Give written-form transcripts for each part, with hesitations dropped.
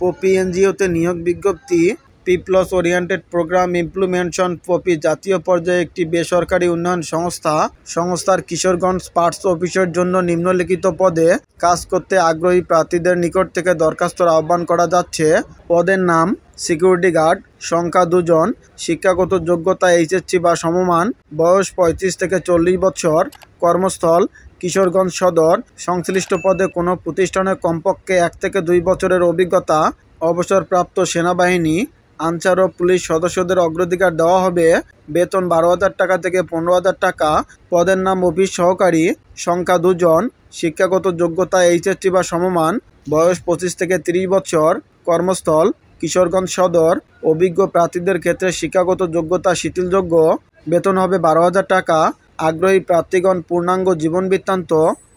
Poppy এনজিওতে নিয়োগ বিজ্ঞপ্তি। Peoples oriented programme implementation POPI জাতীয় পর্যায়ে একটি বেসরকারি উন্নয়ন সংস্থা। সংস্থার কিশোরগঞ্জ পার্টস অফিসের জন্য নিম্নলিখিত পদে কাজ করতে আগ্রহী প্রার্থীদের নিকট থেকে দরখাস্তর আহ্বান করা যাচ্ছে। পদের নাম সিকিউরিটি গার্ড, সংখ্যা 2 জন, শিক্ষাগত যোগ্যতা এইচএসসি বা সমমান, বয়স 35 থেকে 40 বছর, কর্মস্থল কিশোরগঞ্জ সদর। সংশ্লিষ্ট পদে কোনো প্রতিষ্ঠানে কমপক্ষে 1 থেকে 2 বছরের অভিজ্ঞতা। অবসরপ্রাপ্ত সেনাবাহিনী, আনসার ও পুলিশ সদস্যদের অগ্রাধিকার দেওয়া হবে। বেতন 12,000 টাকা থেকে 15,000 টাকা। পদের নাম অফিস সহকারী, সংখ্যা 2 জন, শিক্ষাগত যোগ্যতা এইচএসসি বা সমমান, বয়স 25 থেকে 30 বছর, কর্মস্থল কিশোরগঞ্জ সদর। অভিজ্ঞ প্রার্থীদের ক্ষেত্রে শিক্ষাগত যোগ্যতা শিথিলযোগ্য। বেতন হবে 12,000 টাকা। আগ্রহী প্রার্থীগণ পূর্ণাঙ্গ জীবন বৃত্তান্ত,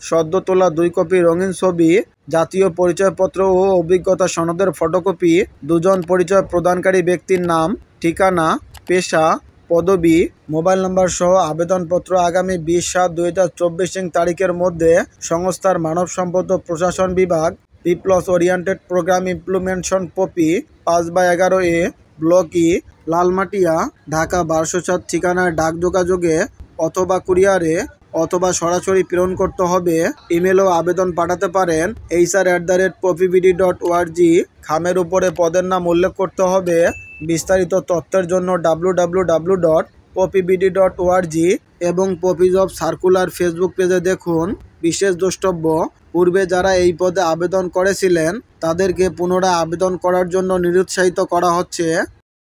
সদ্য তোলা 2 কপি রঙিন ছবি, জাতীয় পরিচয়পত্র ও অভিজ্ঞতা সনদের ফটোকপি, 2 জন পরিচয় প্রদানকারী ব্যক্তির নাম, ঠিকানা, পেশা, পদবি, মোবাইল নম্বর সহ আবেদনপত্র আগামী 20/7/2024 তারিখের মধ্যে সংস্থার মানব সম্পদ ও প্রশাসন বিভাগ, peoples oriented programme implementation POPI, 5/11A, block E, Lalmatia, Dhaka 1207 ঠিকানায় ডাক যোগাযোগে অথবা কুরিয়ারে অথবা সরাসরি প্রেরণ করতে হবে। ইমেলও আবেদন পাঠাতে পারেন hr@popibd.org। খামের উপরে পদের নাম উল্লেখ করতে হবে। বিস্তারিত তথ্যের জন্য www.popibd.org এবং পপি জব সার্কুলার ফেসবুক পেজে দেখুন। বিশেষ দ্রষ্টব্য, পূর্বে যারা এই পদে আবেদন করেছিলেন তাদেরকে পুনরায় আবেদন করার জন্য নিরুৎসাহিত করা হচ্ছে।